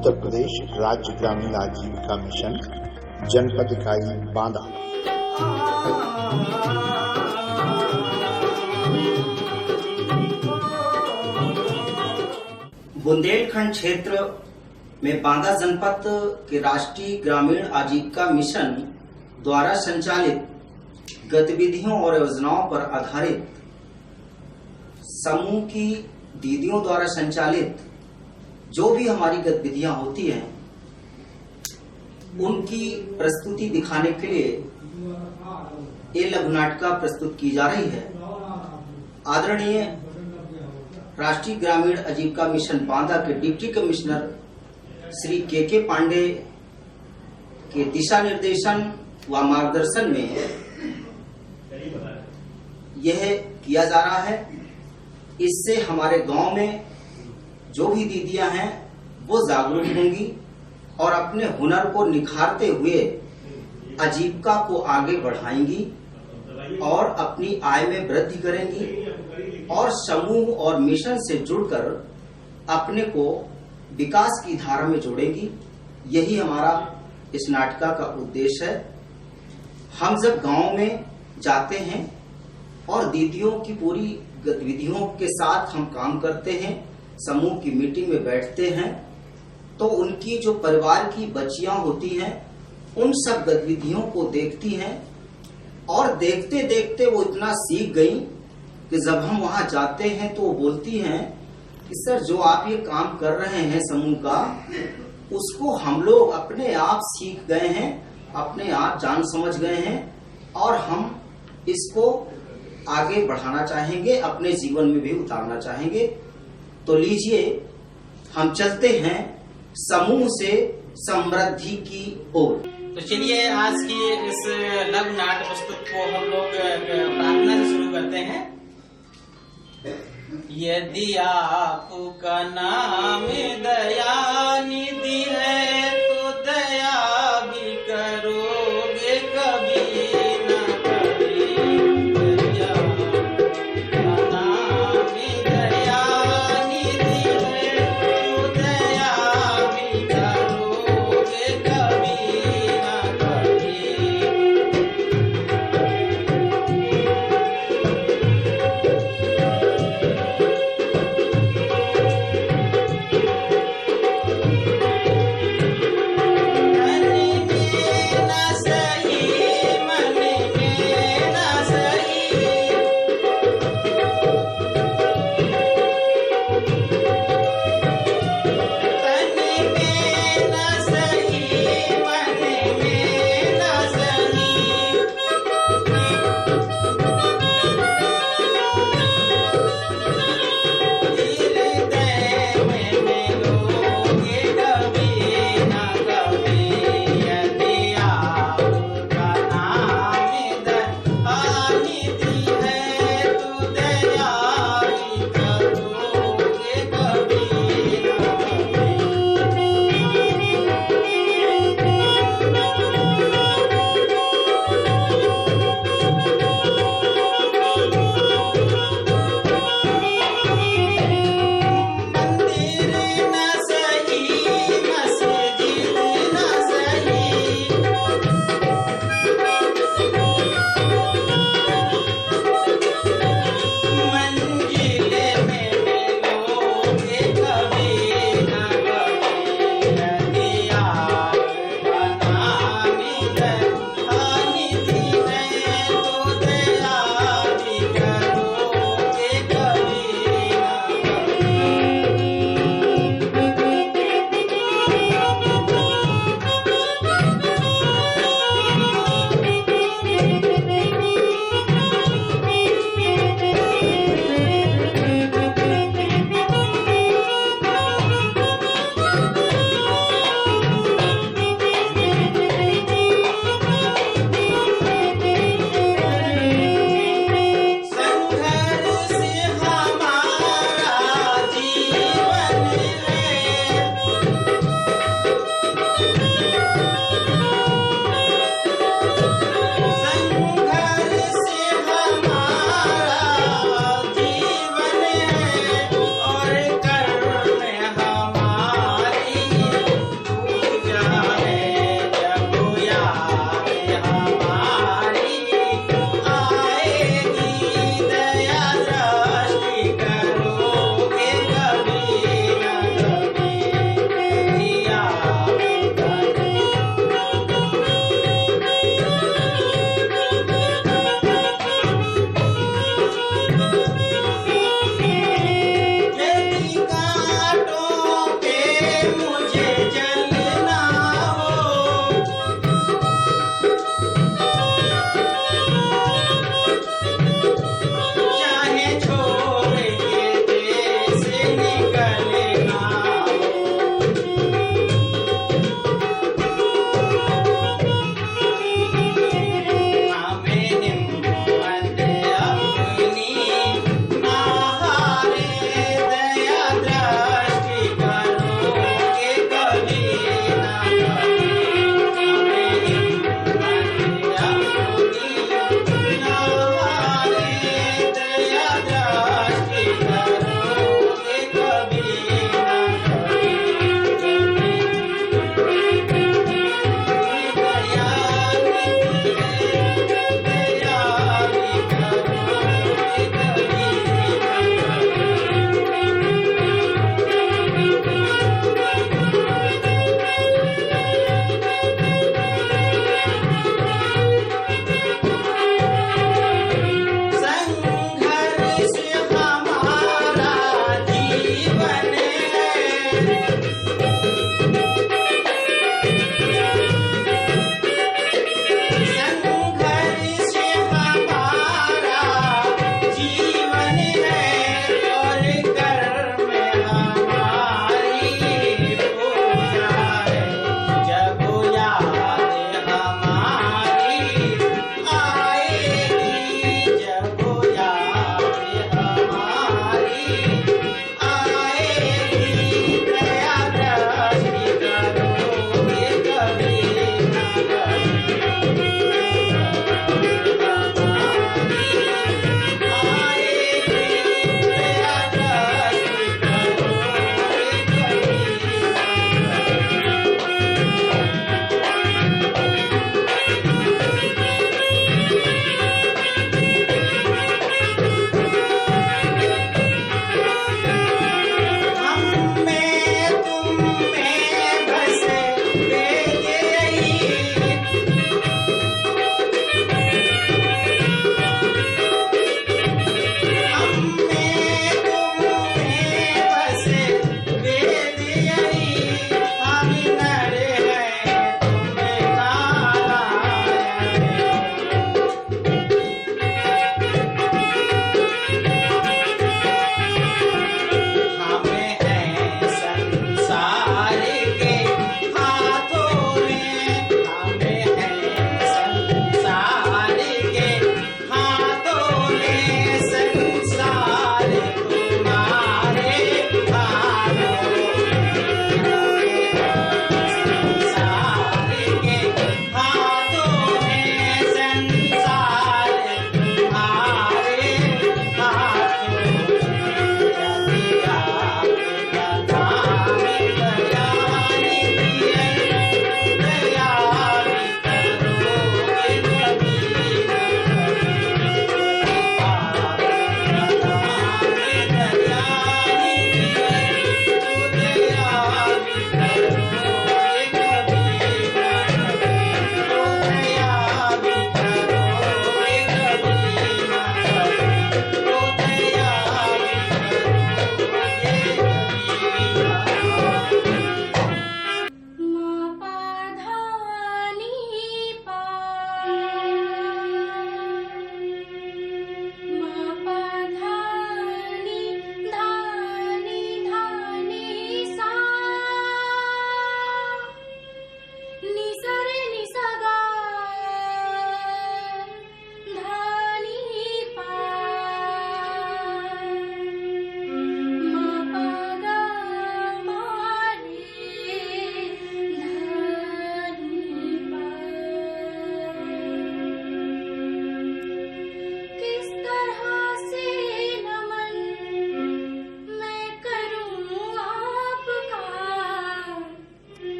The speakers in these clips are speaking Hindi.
उत्तर प्रदेश राज्य ग्रामीण आजीविका मिशन जनपद इकाई बांदा। बुंदेलखंड क्षेत्र में बांदा जनपद के राष्ट्रीय ग्रामीण आजीविका मिशन द्वारा संचालित गतिविधियों और योजनाओं पर आधारित समूह की दीदियों द्वारा संचालित जो भी हमारी गतिविधियां होती हैं उनकी प्रस्तुति दिखाने के लिए ये लघु नाटिका प्रस्तुत की जा रही है। आदरणीय राष्ट्रीय ग्रामीण आजीविका मिशन बांदा के डिप्टी कमिश्नर श्री के पांडे के दिशा निर्देशन व मार्गदर्शन में यह किया जा रहा है। इससे हमारे गांव में जो भी दीदियां हैं वो जागरूक होंगी और अपने हुनर को निखारते हुए आजीविका को आगे बढ़ाएंगी और अपनी आय में वृद्धि करेंगी और समूह और मिशन से जुड़कर अपने को विकास की धारा में जोड़ेंगी। यही हमारा इस नाटिका का उद्देश्य है। हम जब गांव में जाते हैं और दीदियों की पूरी गतिविधियों के साथ हम काम करते हैं, समूह की मीटिंग में बैठते हैं, तो उनकी जो परिवार की बच्चियां होती हैं उन सब गतिविधियों को देखती हैं और देखते देखते वो इतना सीख गई कि जब हम वहां जाते हैं तो वो बोलती हैं कि सर जो आप ये काम कर रहे हैं समूह का, उसको हम लोग अपने आप सीख गए हैं, अपने आप जान समझ गए हैं और हम इसको आगे बढ़ाना चाहेंगे, अपने जीवन में भी उतारना चाहेंगे। तो लीजिए हम चलते हैं समूह से समृद्धि की ओर। तो चलिए आज की इस लघु नाट्य प्रस्तुत को हम लोग प्रार्थना से शुरू करते हैं। यदि आपका नाम दया निधि है तो दया भी करोगे कभी न कभी। दया का नाम दया निधि है तो दया भी करोगे कभी न कभी।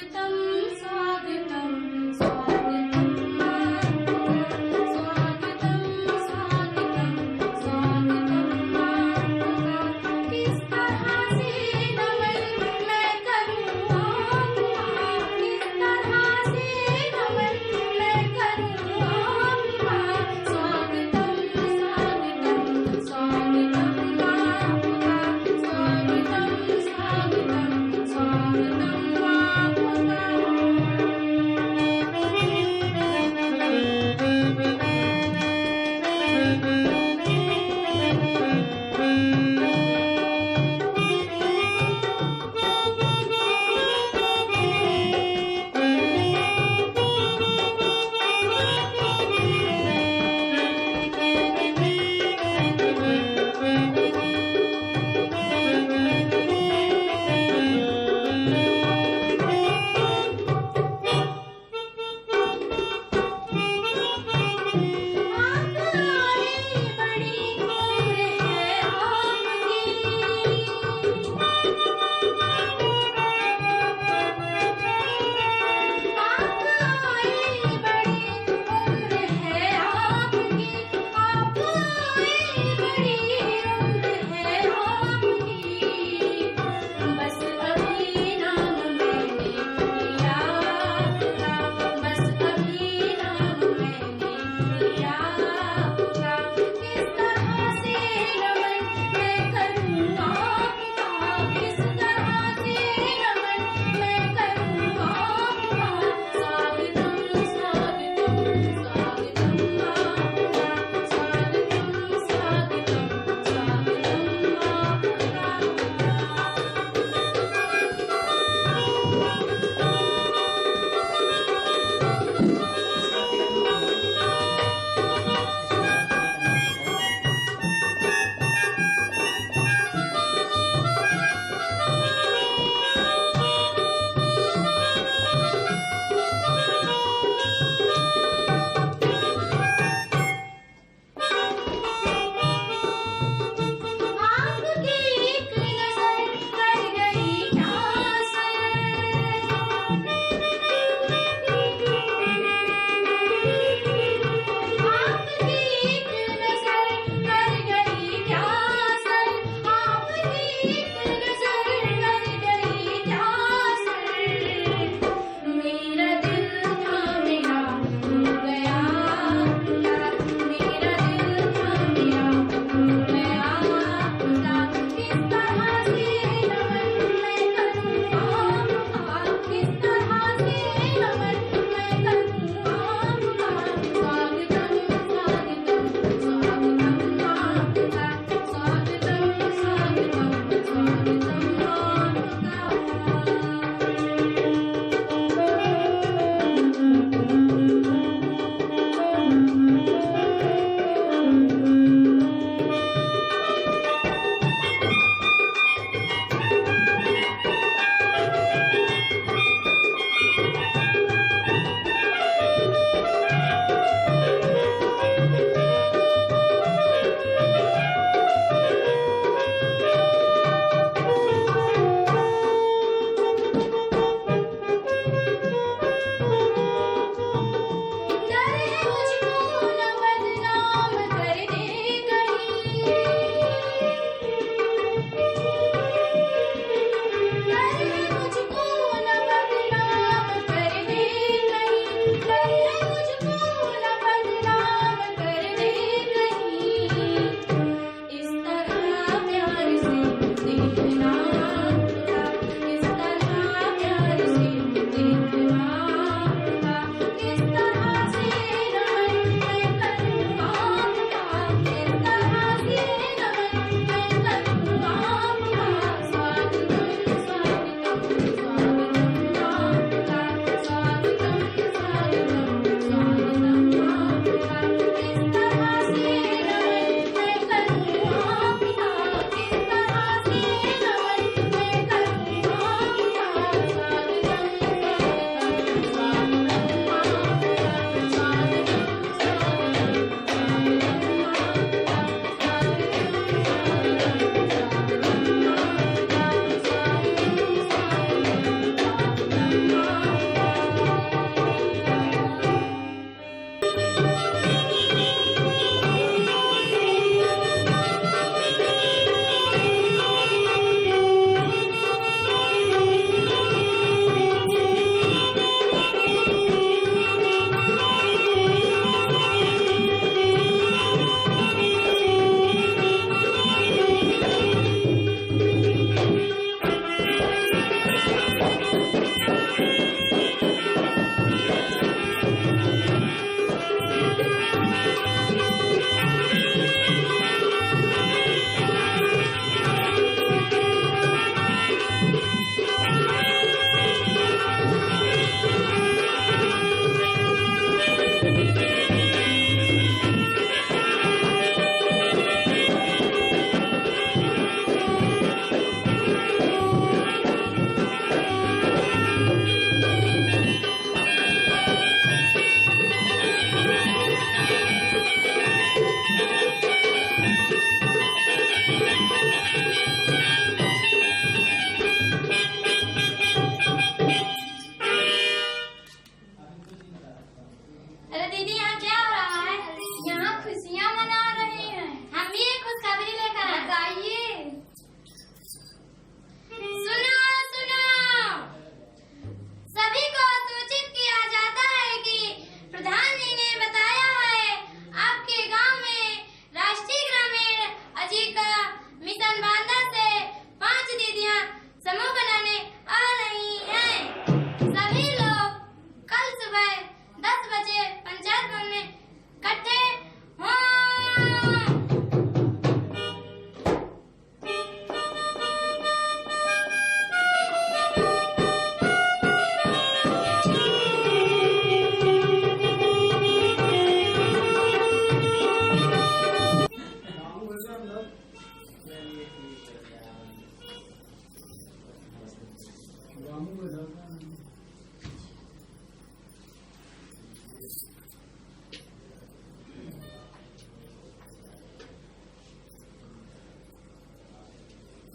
स्वागतम स्वागतम स्वागतम स्वागतम स्वागतम स्वागतम आपका किस तरह से नमन मैं करूँ आपका किस तरह से नमन मैं करूँ आपका स्वागतम स्वागतम स्वागतम आपका स्वागतम स्वागतम स्वागतम आपका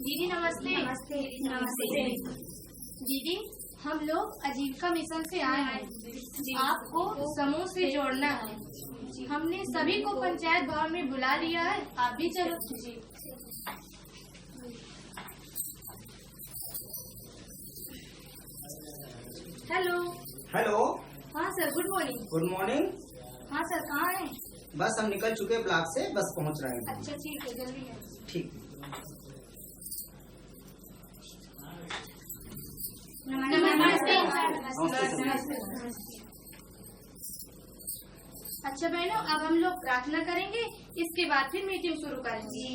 दीदी नमस्ते। नमस्ते। नमस्ते दीदी, हम लोग आजीविका मिशन से आए हैं। आपको समूह से जोड़ना है। हमने सभी को पंचायत भवन में बुला लिया है, आप भी चलो। जी। हेलो। हेलो। हाँ sir, good morning. Good morning. हाँ सर, कहाँ हैं? बस हम निकल चुके ब्लॉक से, बस पहुंच रहे हैं। अच्छा ठीक है, जल्दी है। ठीक। नमस्ते। अच्छा बहनों, अब हम लोग प्रार्थना करेंगे, इसके बाद फिर मीटिंग शुरू करेंगे।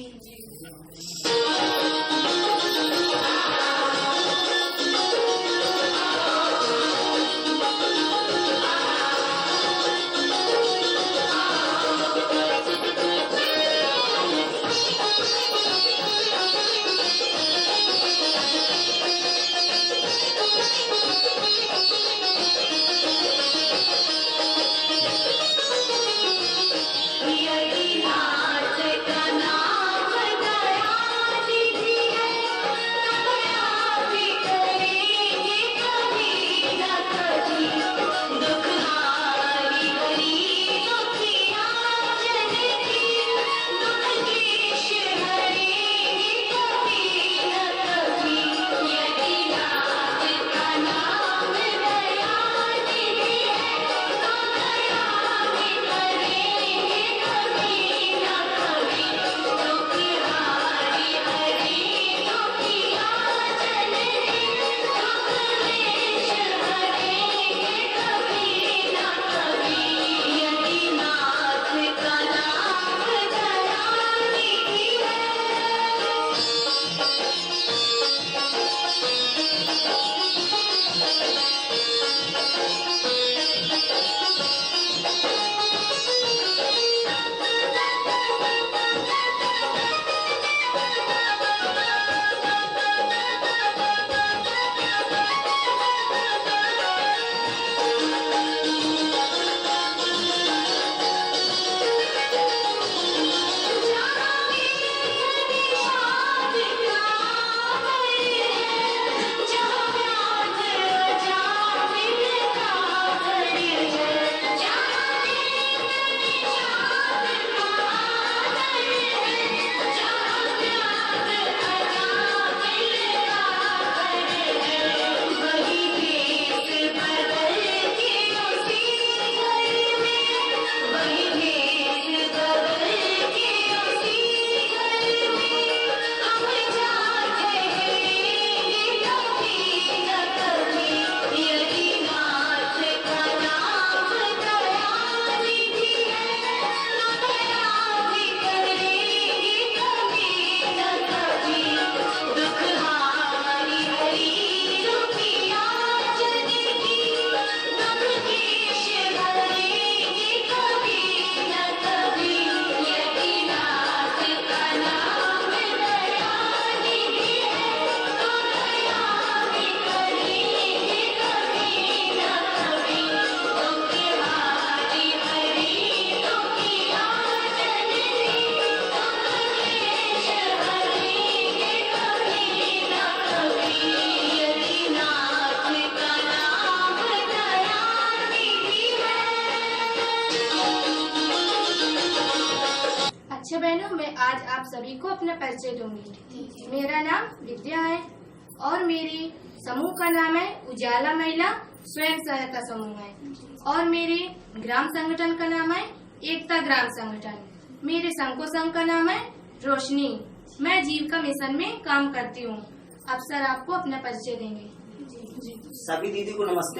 अच्छा बहनों, मैं आज आप सभी को अपना परिचय दूंगी। मेरा नाम विद्या है और मेरी समूह का नाम है उजाला महिला स्वयं सहायता समूह है और मेरे ग्राम संगठन का नाम है एकता ग्राम संगठन। मेरे संको संघ का नाम है रोशनी। मैं आजीविका मिशन में काम करती हूँ। अब सर आपको अपना परिचय देंगे। सभी दीदी को नमस्ते।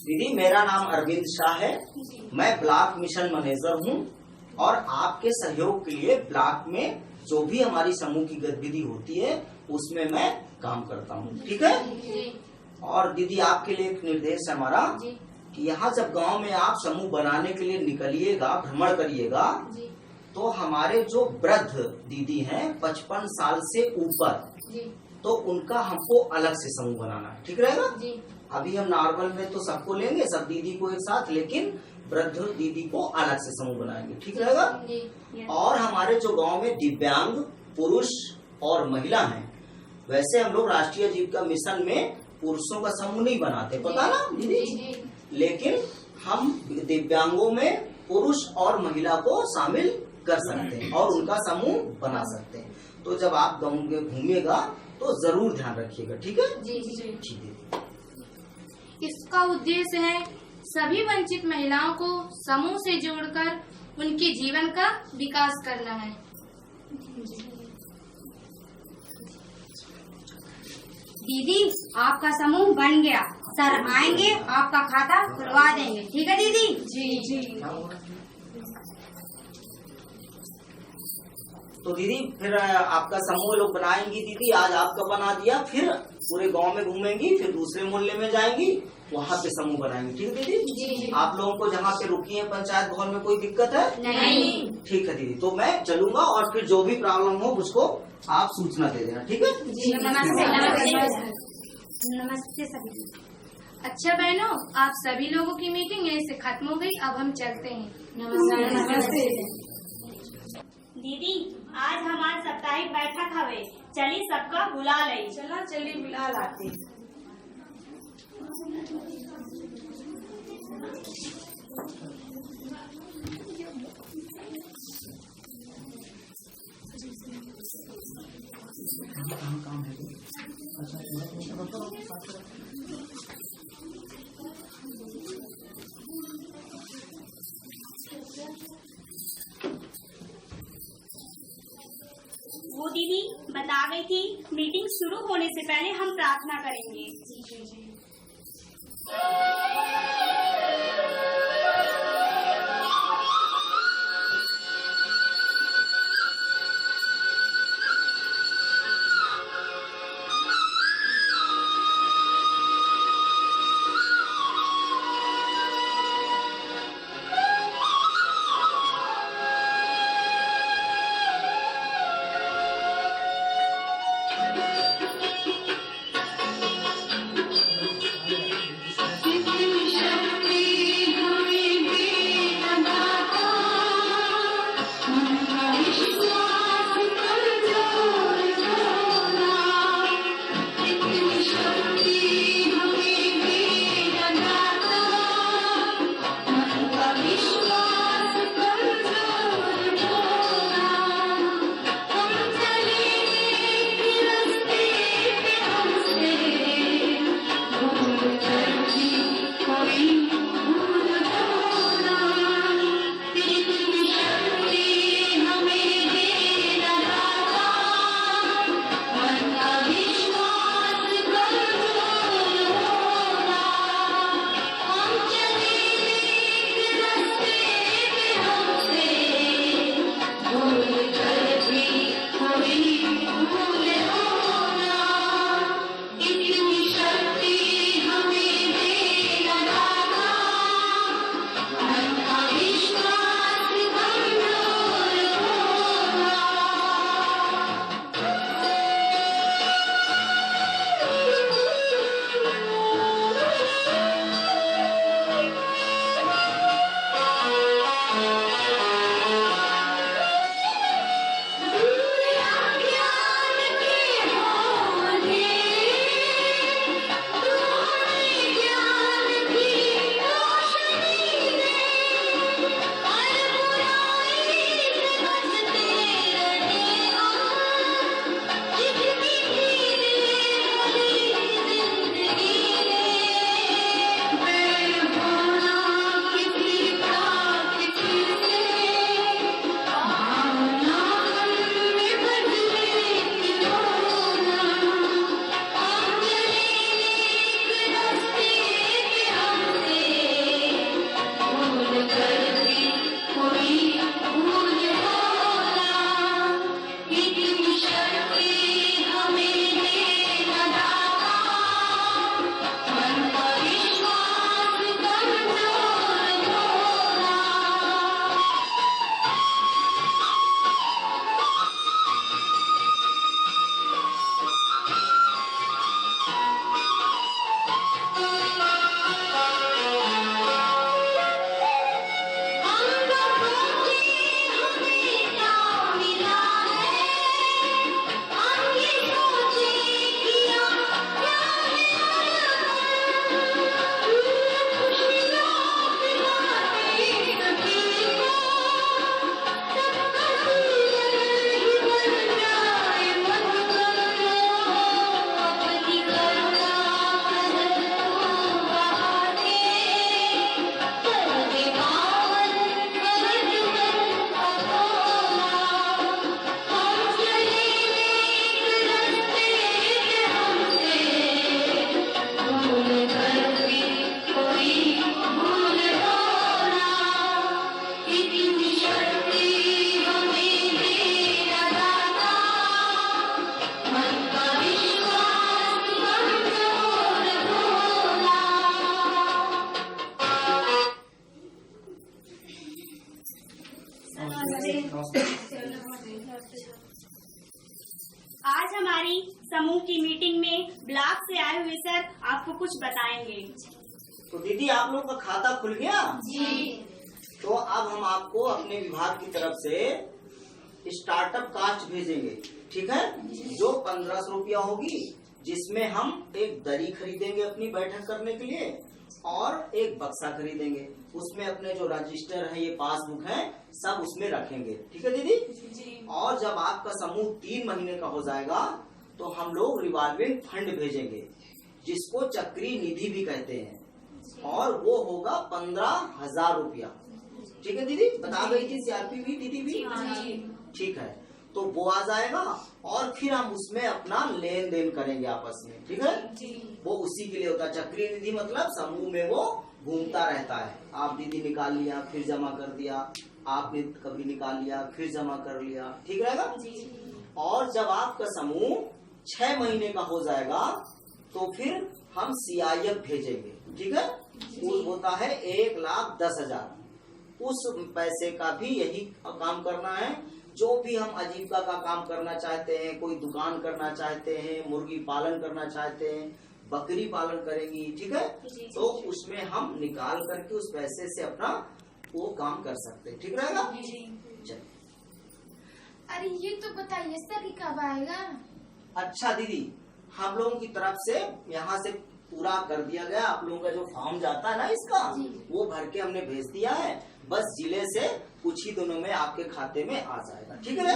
दीदी, मेरा नाम अरविंद शाह है। मैं ब्लॉक मिशन मैनेजर हूँ और आपके सहयोग के लिए ब्लॉक में जो भी हमारी समूह की गतिविधि होती है उसमें मैं काम करता हूँ। ठीक है। और दीदी, आपके लिए एक निर्देश है हमारा कि यहाँ जब गांव में आप समूह बनाने के लिए निकलिएगा, भ्रमण करिएगा, तो हमारे जो वृद्ध दीदी हैं 55 साल से ऊपर, तो उनका हमको अलग से समूह बनाना है। ठीक रहेगा। अभी हम नॉर्मल में तो सबको लेंगे, सब दीदी को एक साथ, लेकिन वृद्ध दीदी को अलग से समूह बनाएंगे। ठीक रहेगा। और हमारे जो गांव में दिव्यांग पुरुष और महिला हैं, वैसे हम लोग राष्ट्रीय आजीविका मिशन में पुरुषों का समूह नहीं बनाते, पता ना दीदी, लेकिन हम दिव्यांगों में पुरुष और महिला को शामिल कर सकते हैं और उनका समूह बना सकते हैं। तो जब आप गाँव में घूमिएगा तो जरूर ध्यान रखिएगा, ठीक है? जी जी। ठीक है। इसका उद्देश्य है सभी वंचित महिलाओं को समूह से जोड़कर उनके जीवन का विकास करना है। दीदी आपका समूह बन गया, सर आएंगे आपका खाता खुलवा देंगे, ठीक है दीदी? जी जी। तो दीदी फिर आपका समूह लोग बनाएंगी दीदी, आज आपका बना दिया, फिर पूरे गांव में घूमेंगी, फिर दूसरे मोहल्ले में जाएंगी, वहाँ पे समूह बनाएंगे, ठीक है दीदी? जी। आप लोगों को जहाँ पे रुकी है पंचायत भवन में कोई दिक्कत है? नहीं। ठीक है दीदी, तो मैं चलूंगा और फिर जो भी प्रॉब्लम हो मुझको आप सूचना दे देना, ठीक है? जी नमस्ते। नमस्ते। नमस्ते सभी। अच्छा बहनों, आप सभी लोगों की मीटिंग यहीं से खत्म हो गई, अब हम चलते हैं। नमस्ते। दीदी आज हमार साप्ताहिक बैठक हवे, चली सबका बुला लई। चला चली बुला लाते। वो दीदी बता गई थी मीटिंग शुरू होने से पहले हम प्रार्थना करेंगे। आज हमारी समूह की मीटिंग में ब्लॉक से आए हुए सर आपको कुछ बताएंगे। तो दीदी आप लोग का खाता खुल गया? जी। तो अब हम आपको अपने विभाग की तरफ से स्टार्टअप कास्ट भेजेंगे, ठीक है? जो 1500 रुपया होगी, जिसमें हम एक दरी खरीदेंगे अपनी बैठक करने के लिए और एक बक्सा खरीदेंगे। उसमें अपने जो रजिस्टर है, ये पासबुक है, सब उसमें रखेंगे, ठीक है दीदी? जी। और जब आपका समूह 3 महीने का हो जाएगा तो हम लोग रिवॉल्विंग फंड भेजेंगे, जिसको चक्रीय निधि भी कहते हैं, और वो होगा 15,000 रुपया। ठीक है दीदी? बता गई थी सीआरपी भी, दीदी भी? ठीक है, तो वो आ जाएगा और फिर हम उसमें अपना लेन देन करेंगे आपस में, ठीक है? वो उसी के लिए होता है चक्रीय निधि, मतलब समूह में वो घूमता रहता है। आप दीदी निकाल लिया फिर जमा कर दिया, आपने कभी निकाल लिया फिर जमा कर लिया, ठीक रहेगा? और जब आपका समूह 6 महीने का हो जाएगा तो फिर हम CIF भेजेंगे, ठीक है? वो होता है 1,10,000। उस पैसे का भी यही काम करना है। जो भी हम आजीविका का काम करना चाहते हैं, कोई दुकान करना चाहते हैं, मुर्गी पालन करना चाहते हैं, बकरी पालन करेंगी, ठीक है? तो उसमें हम निकाल करके उस पैसे से अपना वो काम कर सकते हैं, ठीक रहेगा? चलिए। अरे ये तो बताइए सर कि कब आएगा? अच्छा दीदी, हम लोगों की तरफ से यहाँ से पूरा कर दिया गया। आप लोगों का जो फॉर्म जाता है ना इसका, वो भर के हमने भेज दिया है। बस जिले से कुछ ही दिनों में आपके खाते में आ जाएगा, ठीक है?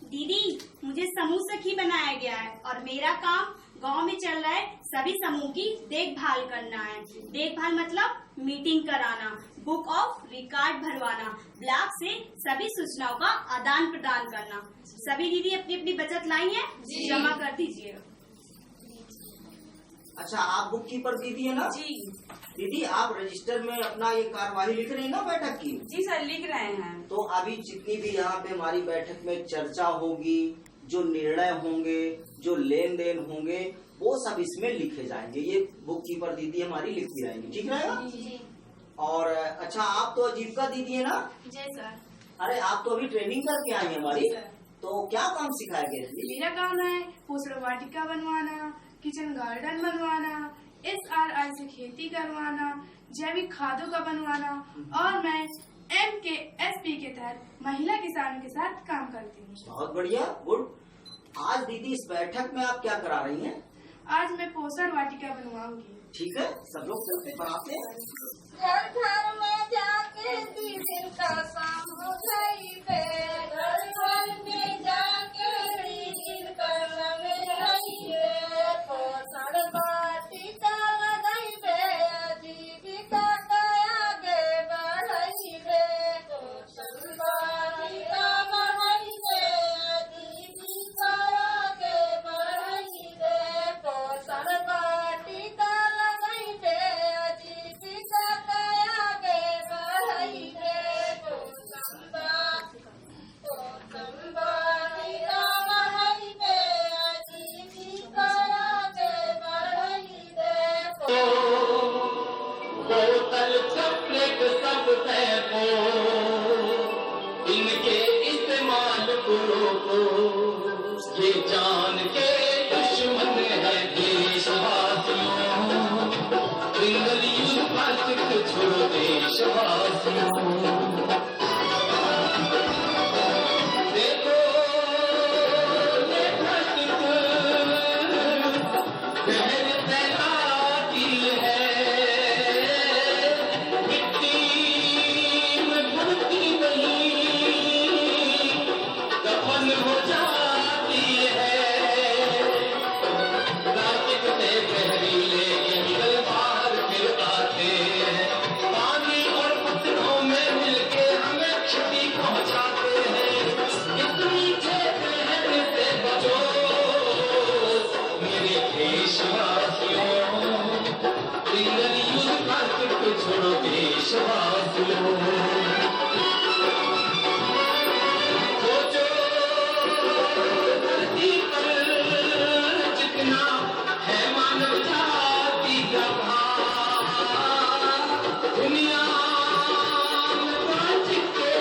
दीदी, मुझे समूह सखी बनाया गया है और मेरा काम गांव में चल रहा है सभी समूह की देखभाल करना है। देखभाल मतलब मीटिंग कराना, बुक ऑफ रिकॉर्ड भरवाना, ब्लॉक से सभी सूचनाओं का आदान प्रदान करना। सभी दीदी अपनी अपनी बचत लाई है, जमा कर दीजिए। अच्छा, आप बुक कीपर दीदी है ना? जी दीदी, आप रजिस्टर में अपना ये कार्यवाही लिख रहे हैं ना बैठक की? जी सर, लिख रहे हैं। तो अभी जितनी भी यहाँ पे हमारी बैठक में चर्चा होगी, जो निर्णय होंगे, जो लेन देन होंगे, वो सब इसमें लिखे जाएंगे। ये बुक कीपर दीदी हमारी लिखती रहेंगी, ठीक रहेगा? और अच्छा, आप तो आजीविका दीदी है ना? जय सर। अरे आप तो अभी ट्रेनिंग करके आई है हमारी, तो क्या काम सिखाया गया? मेरा काम है पोषण वाटिका बनवाना, किचन गार्डन बनवाना, SRI से खेती करवाना, जैविक खादों का बनवाना, और मैं MKSP के तहत महिला किसानों के साथ काम करती हूँ। बहुत बढ़िया, गुड। आज दीदी इस बैठक में आप क्या करा रही हैं? आज मैं पोषण वाटिका बनवाऊंगी। ठीक है, सब लोग चलते बनाते हैं। घर में जाके दीदी का काम हो गई पे, घर में जाके दीदी का काम गई है, पोषण वाटिका लगाई बे, जीविका का आगे बढ़ाई बे, पोषण वाटिका बढ़ाई बे, जीविका आगे बढ़ाई बे, पोषण वाटिका लगाई बे, जीविका का आगे बढ़ाई बे, पोषण वाटिका बढ़ाई बे, जीविका आगे बढ़ाई बे। बोतल चॉकलेट सब फेंको, इनके इस्तेमाल को रोको, ये जान के दुश्मन है देशवासियों। सिंगल यूज प्लास्टिक छोड़ो देशवासियों। देखो ये प्लास्टिक जहर फैलाती है, मिट्टी में घुलती नहीं, दफन हो जाती है। प्लास्टिक से जहरीले केमिकल बाहर फिर आते हैं, पानी और पत्थरों में मिलके हमें क्षति पहुंचाते हैं। इस मीठे जहर से बचो मेरे देशवासियों। सिंगल यूज प्लास्टिक छोड़ो देशवासियों। सोचो धरती पर जितना है मानव जाति का भार, दुनिया में प्लास्टिक के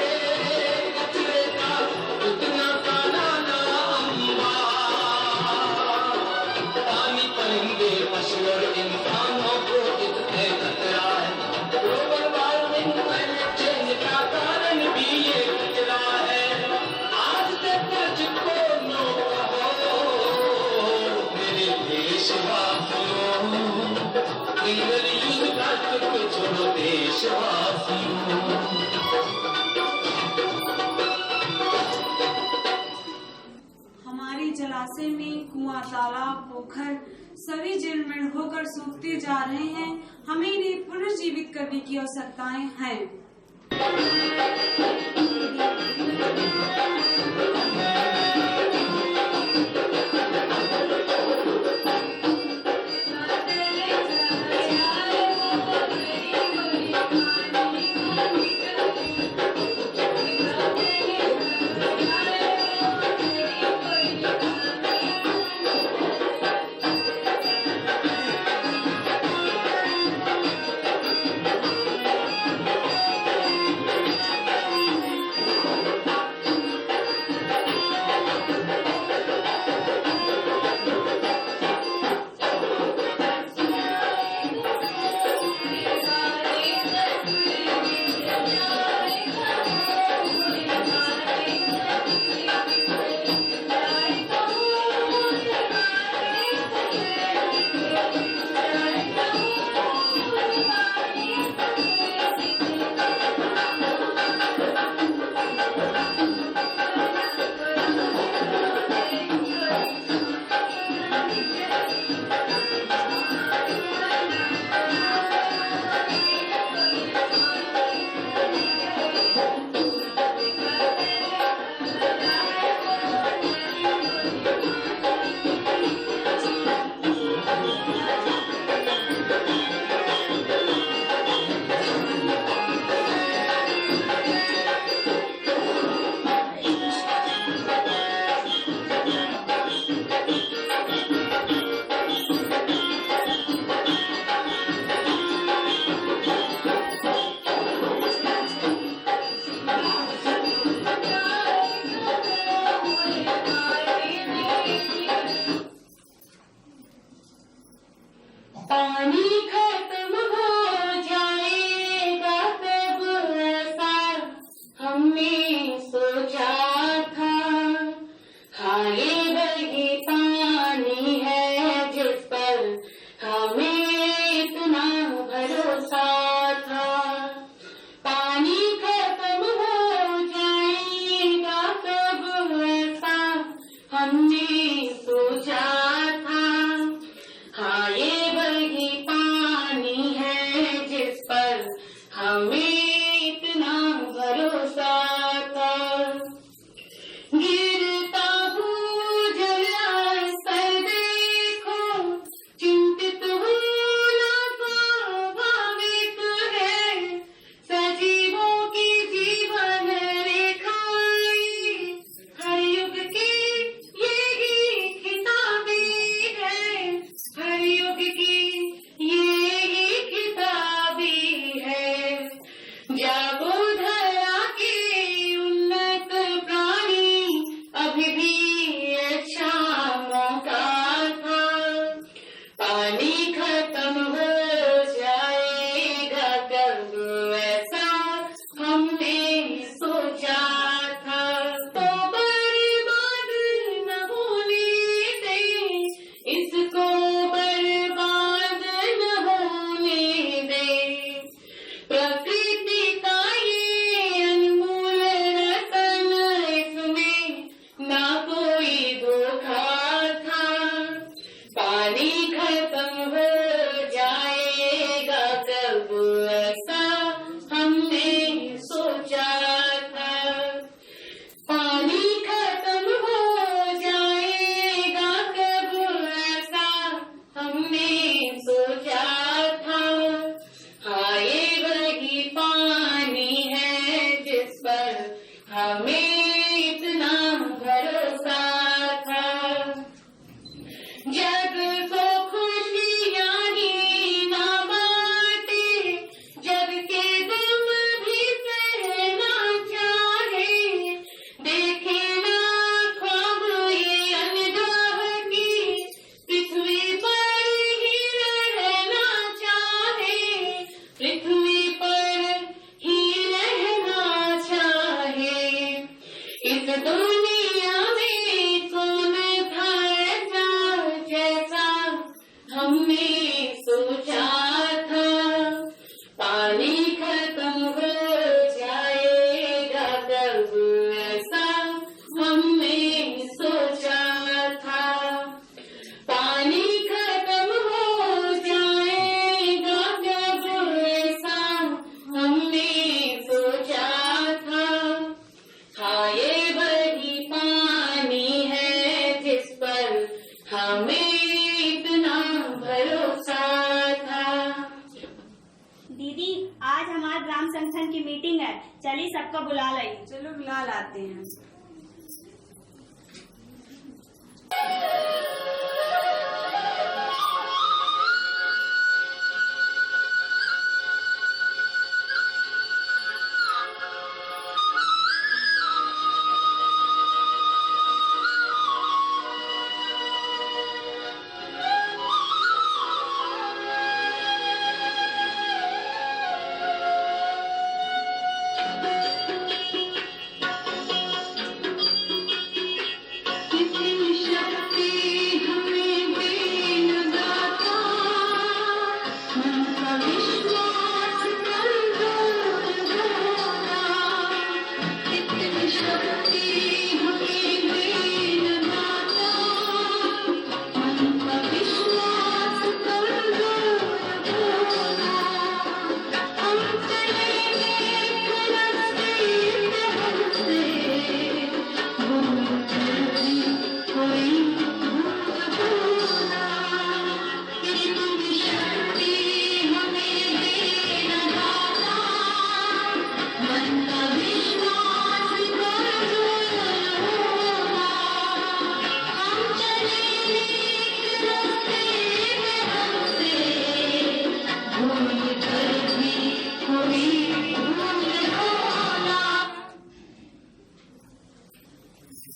देशवासियों। हमारे जलाशय में कुआं, तालाब, पोखर सभी जीर्ण होकर सूखते जा रहे हैं। हमें इन्हें पुनर्जीवित करने की आवश्यकताएं हैं। पानी खत्म हो जाएगा तब ऐसा हमने सोचा था। खाली बही पानी है जिस पर हमें इतना भरोसा था। पानी खत्म हो जाएगा तब ऐसा हमने सोचा था। हाँ ये बही पानी की मीटिंग है, चलिए सबका बुला लाई। चलो बुला लाते हैं।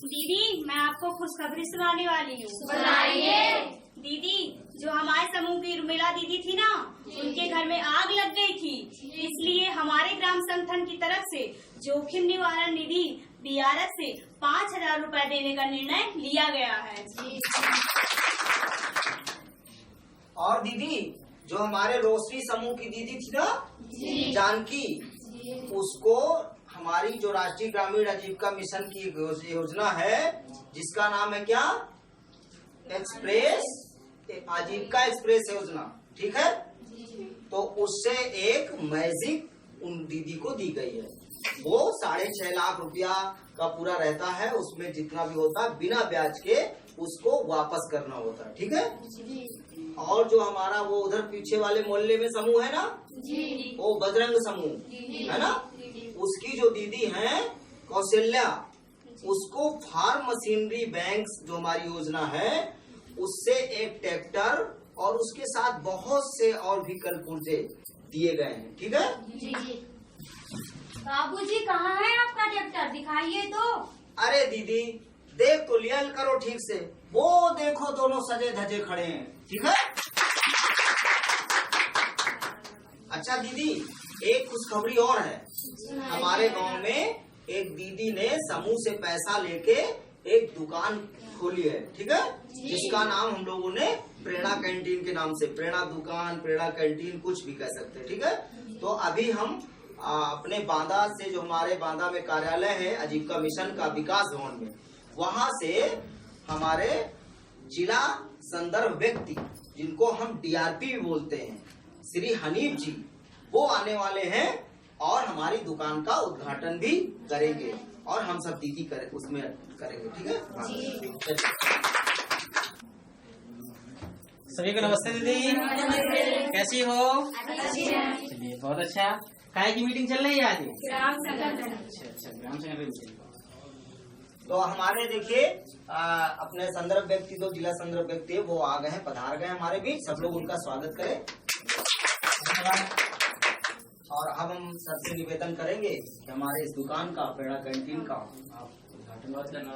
दीदी, मैं आपको खुशखबरी सुनाने वाली हूँ। सुनाइए। दीदी, जो हमारे समूह की उर्मिला दीदी थी ना, उनके घर में आग लग गई थी। इसलिए हमारे ग्राम संगठन की तरफ से जोखिम निवारण निधि बीआरएफ से 5,000 रुपए देने का निर्णय लिया गया है। और दीदी, जो हमारे रोशनी समूह की दीदी थी ना, जानकी, उसको हमारी जो राष्ट्रीय ग्रामीण आजीविका मिशन की योजना है, जिसका नाम है क्या, एक्सप्रेस आजीविका एक्सप्रेस योजना, ठीक है, तो उससे एक मैजिक उन दीदी को दी गई है। वो 6.5 लाख रुपया का पूरा रहता है, उसमें जितना भी होता है बिना ब्याज के उसको वापस करना होता है, ठीक है। और जो हमारा वो उधर पीछे वाले मोहल्ले में समूह है ना, वो बजरंग समूह है ना, उसकी जो दीदी है कौशल्या, उसको फार्म मशीनरी बैंक जो हमारी योजना है, उससे एक ट्रैक्टर और उसके साथ बहुत से और भी कल पुर्जे दिए गए हैं, ठीक है। बाबूजी, कहाँ है आपका ट्रैक्टर, दिखाइए तो। अरे दीदी, देख तो लिया करो ठीक से, वो देखो दोनों सजे धजे खड़े हैं, ठीक है। अच्छा दीदी, एक खुशखबरी और है। हमारे गांव में एक दीदी ने समूह से पैसा लेके एक दुकान खोली है, ठीक है, जिसका नाम हम लोगों ने प्रेरणा कैंटीन के नाम से, प्रेरणा दुकान, प्रेरणा कैंटीन, कुछ भी कह सकते हैं, ठीक है। तो अभी हम अपने बांदा से, जो हमारे बांदा में कार्यालय है आजीविका मिशन का विकास भवन में, वहां से हमारे जिला संदर्भ व्यक्ति, जिनको हम डीआरपी भी बोलते हैं, श्री हनीफ जी, वो आने वाले हैं और हमारी दुकान का उद्घाटन भी करेंगे और हम सब दीदी उसमें करेंगे, ठीक है। सभी को नमस्ते दीदी, कैसी हो? चलिए, बहुत अच्छा। काय की मीटिंग चल रही है आज? ग्राम संगठन। अच्छा, ग्राम संगठन मीटिंग। तो हमारे देखिए अपने संदर्भ व्यक्ति, जो जिला संदर्भ व्यक्ति है, वो आ गए हैं, पधार गए हमारे बीच, सब लोग उनका स्वागत करें। और अब हम सबसे निवेदन करेंगे कि हमारे इस दुकान का, प्रेरणा कैंटीन का, आप उद्घाटन करना।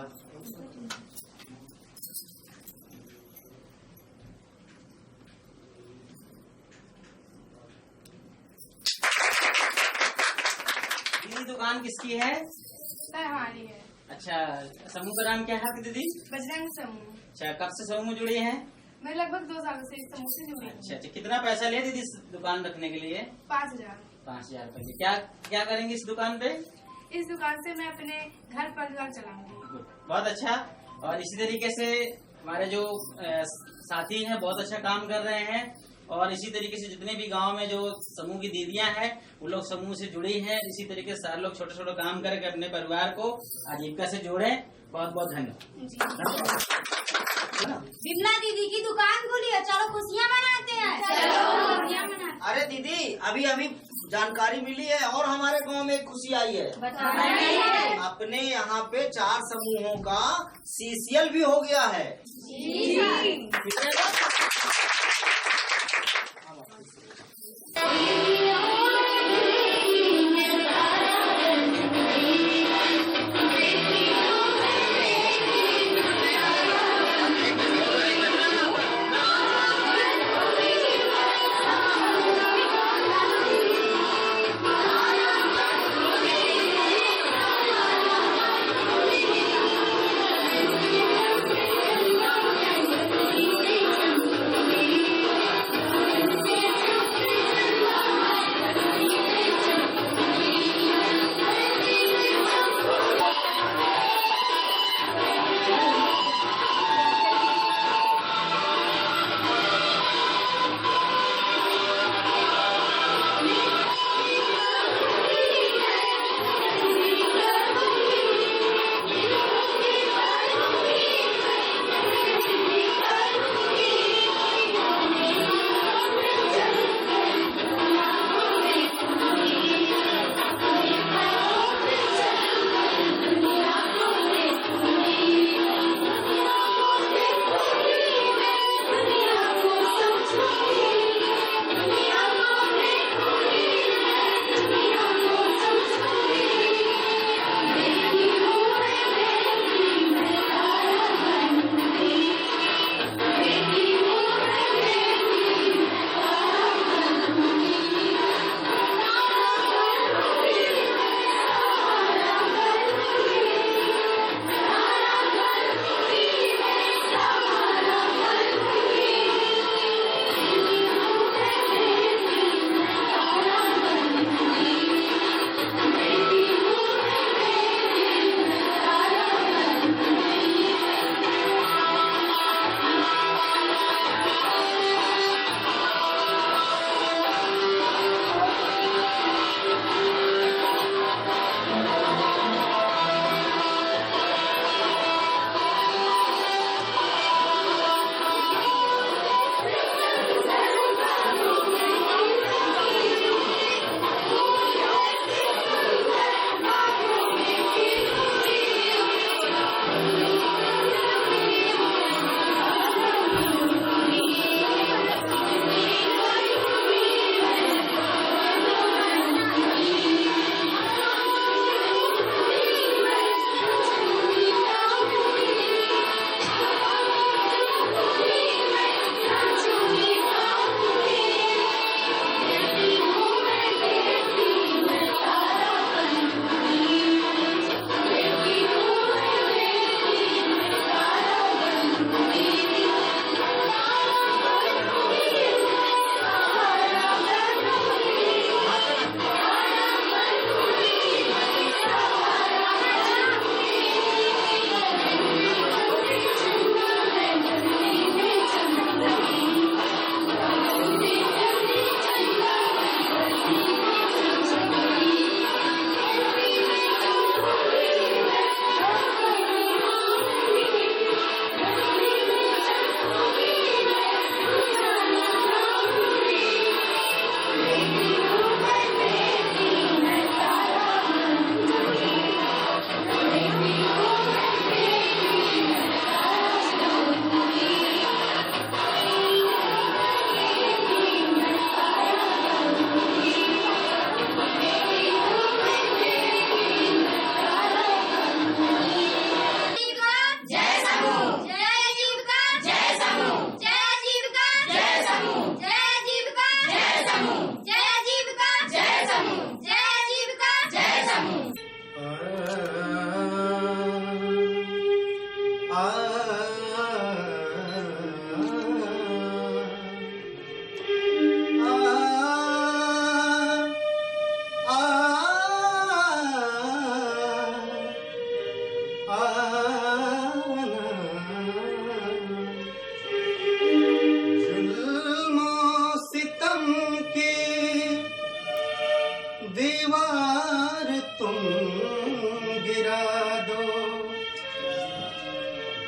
ये दुकान किसकी है? हमारी है। अच्छा, समूह का नाम क्या है आपकी दीदी? बजरंग समूह। अच्छा, कब से समूह में जुड़ी हैं? मैं लगभग 2 साल से इस समूह से जुड़ी हूँ। अच्छा, कितना पैसा ले दीदी इस दुकान रखने के लिए? 5,000। 5,000 रुपए। क्या क्या करेंगे इस दुकान पे? इस दुकान से मैं अपने घर परिवार चलाऊंगी। बहुत अच्छा। और इसी तरीके से हमारे जो साथी हैं बहुत अच्छा काम कर रहे हैं, और इसी तरीके से जितने भी गांव में जो समूह की दीदियां हैं, वो लोग समूह से जुड़ी हैं। इसी तरीके से सारे लोग छोटे छोटे काम करके अपने परिवार को आजीविका से जोड़े। बहुत बहुत धन्यवाद। विमला दीदी की दुकान खुली है, चलो खुशियाँ मनाते हैं। चलो खुशियाँ मनाते हैं। अरे दीदी, अभी जानकारी मिली है और हमारे गांव में खुशी आई है। अपने यहाँ पे 4 समूहों का CCL भी हो गया है।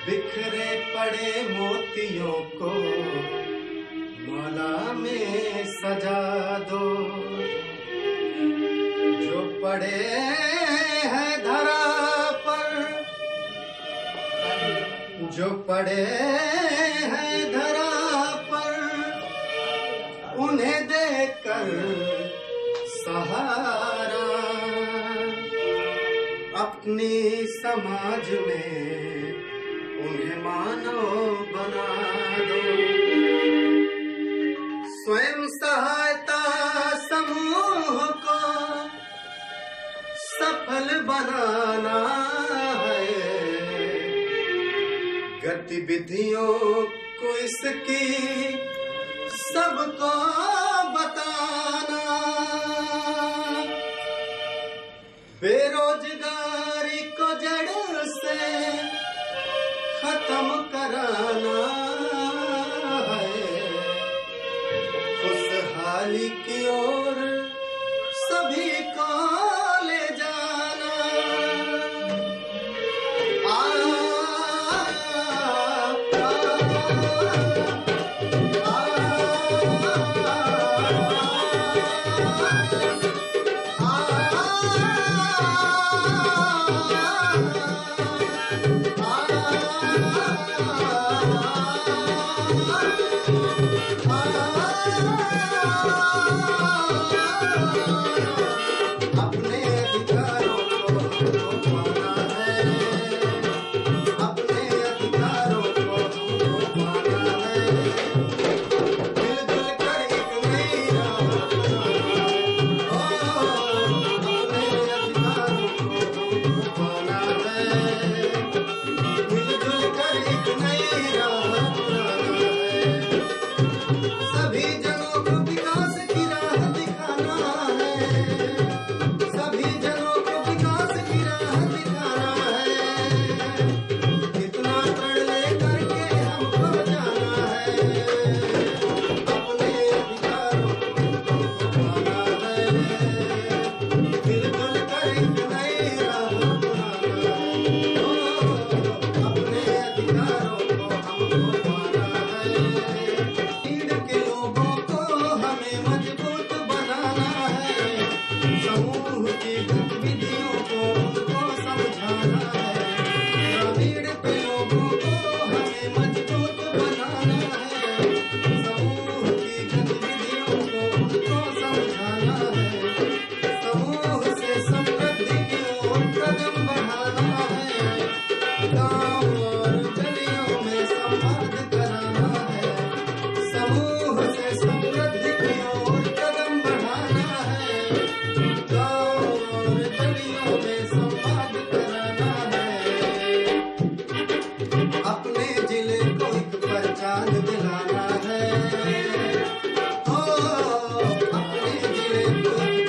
बिखरे पड़े मोतियों को माला में सजा दो। पड़े हैं धरा पर, जो पड़े हैं धरा पर, उन्हें देकर सहारा अपनी समाज में उन्हें मानव बना दो। स्वयं सहायता समूह को सफल बनाना है, गतिविधियों को इसकी सबको बताना, बेरोजगारी को जड़ से खत्म कराना है, खुशहाली की ओर सभी को ले जाना। अपने अधिकारों को पाना है, अपने अधिकारों को पाना है, मिलजुल कर एक नई राह बनाना है। अपने अधिकारों को पाना है, मिलजुल कर एक नई राह बनाना है, सभी जनों को विकास की राह दिखाना है, सभी जनों को विकास की राह दिखाना है, इतना प्रण लेकर के हमको जाना है, अपने अधिकारों को पाना है, मिलजुल कर एक नई राह बनाना है। अपने अधिकारों को हमको पाना है, भीड़ के लोगों को हमें मजबूत बनाना है, समूह की गतिविधियों को उनको समझाना है, ग्रामीण के लोगों को हमें मजबूत बनाना है, समूह की गतिविधियों को उनको समझाना है, समूह से समृद्धि की ओर कदम बढ़ाना है, गाँव और गलियों में संवाद कराना है, समूह से समृद्धि की ओर कदम बढ़ाना है, गाँव और गलियों में संवाद कराना है, अपने जिले को एक पहचान दिलाना है, अपने जिले को एक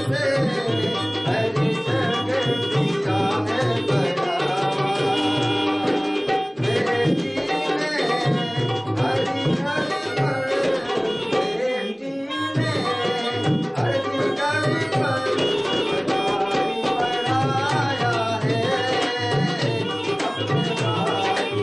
से हरी जगह दिया है बढ़ावा। बेटी ने हरी घर पर, बेटी ने हरी घर पर पटारी बढ़ाया है अपने भाई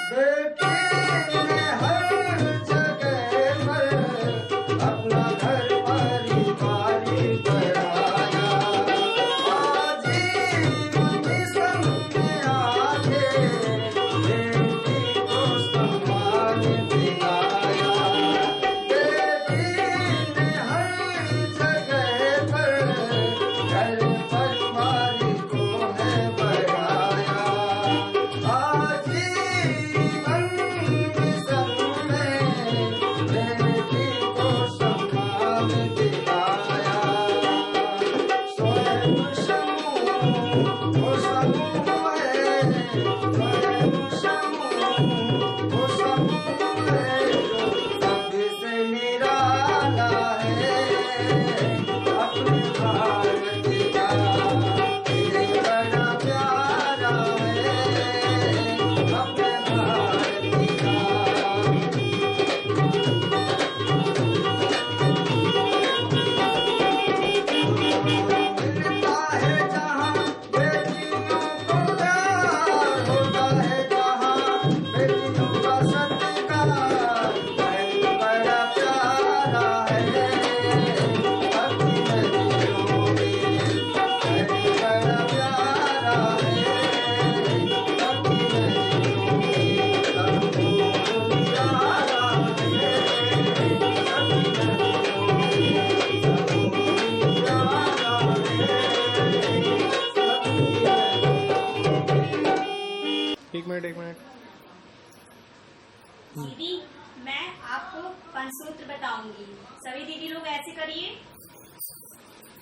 बेटी ने हर जगह पर अपना घर परिवारी बढ़ाया। आज मिशन में आके बेटी को सम्मान दिलाया। बेटी ने हर जगह पर घर परिवारी को है बढ़ाया। आज मिशन में बेटी को सम्मान दिलाया। स्वयं समूह वो समूह है, स्वयं समूह वो समूह है जो सबसे निराला है अपने भारत का। ये बड़ा प्यारा है अपने भारत का। मिलता है जहाँ बेटियों को प्यार, होता है जहाँ बेटियों का सत्कार। बड़ा प्यारा है अपनी नदियों में, बड़ा प्यारा है अपनी नदियों में। सबको निराला है अपनी नदियों में, सबको निराला एक मिनट दीदी, मैं आपको पंचसूत्र बताऊंगी। सभी दीदी लोग ऐसे करिए।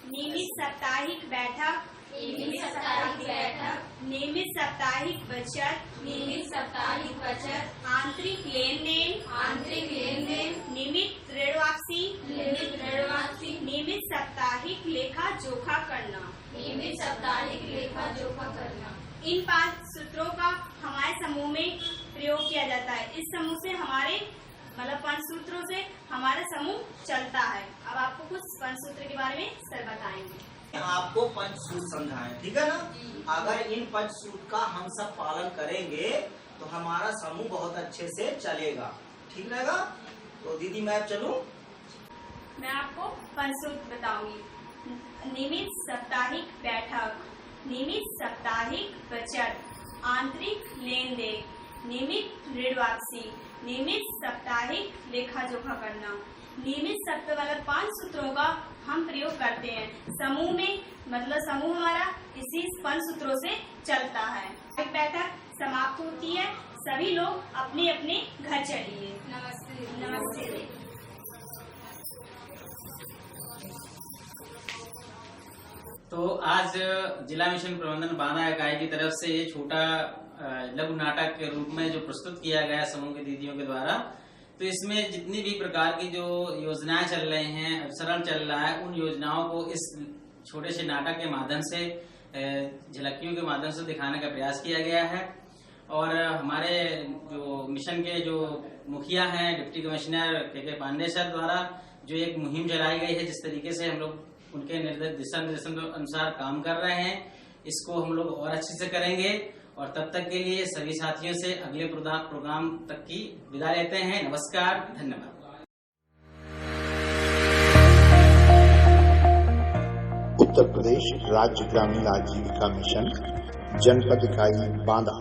नियमित साप्ताहिक बैठक, नियमित साप्ताहिक बैठक, नियमित साप्ताहिक बचत, नियमित साप्ताहिक बचत, आंतरिक लेन देन, आंतरिक लेन देन, नियमित ऋण वापसी, नियमित ऋण वापसी, नियमित साप्ताहिक लेखा जोखा करना। नियमित साप्ताहिक लेखा जोखा करना। इन 5 सूत्रों का हमारे समूह में प्रयोग किया जाता है। इस समूह से हमारे मतलब 5 सूत्रों से हमारा समूह चलता है। अब आपको कुछ 5 सूत्र के बारे में सर बताएंगे। आपको पंचसूत्र समझाएं, ठीक है ना। अगर इन पंचसूत्र का हम सब पालन करेंगे तो हमारा समूह बहुत अच्छे से चलेगा, ठीक रहेगा। तो दीदी मैं अब चलूं? मैं आपको पंचसूत्र बताऊंगी। नियमित साप्ताहिक बैठक, नियमित साप्ताहिक बचत, आंतरिक लेन देन, नियमित ऋण वापसी, नियमित साप्ताहिक लेखा जोखा करना। नियमित सप्ताह वाले 5 सूत्रों का हम प्रयोग करते हैं समूह में। मतलब समूह हमारा इसी 5 सूत्रों से चलता है। एक बैठक समाप्त होती है। सभी लोग अपने अपने घर चलिए। नमस्ते। नमस्ते। तो आज जिला मिशन प्रबंधन बांदा इकाई की तरफ से ये छोटा लघु नाटक के रूप में जो प्रस्तुत किया गया समूह की दीदियों के द्वारा, तो इसमें जितनी भी प्रकार की जो योजनाएं चल रही हैं, अवसरण चल रहा है, उन योजनाओं को इस छोटे से नाटक के माध्यम से, झलकियों के माध्यम से दिखाने का प्रयास किया गया है। और हमारे जो मिशन के जो मुखिया हैं, डिप्टी कमिश्नर के पांडे सर द्वारा जो एक मुहिम चलाई गई है, जिस तरीके से हम लोग उनके दिशा निर्देशन के अनुसार काम कर रहे हैं, इसको हम लोग और अच्छे से करेंगे। और तब तक के लिए सभी साथियों से अगले प्रोग्राम तक की विदा लेते हैं। नमस्कार, धन्यवाद। उत्तर प्रदेश राज्य ग्रामीण आजीविका मिशन जनपद इकाई बांदा।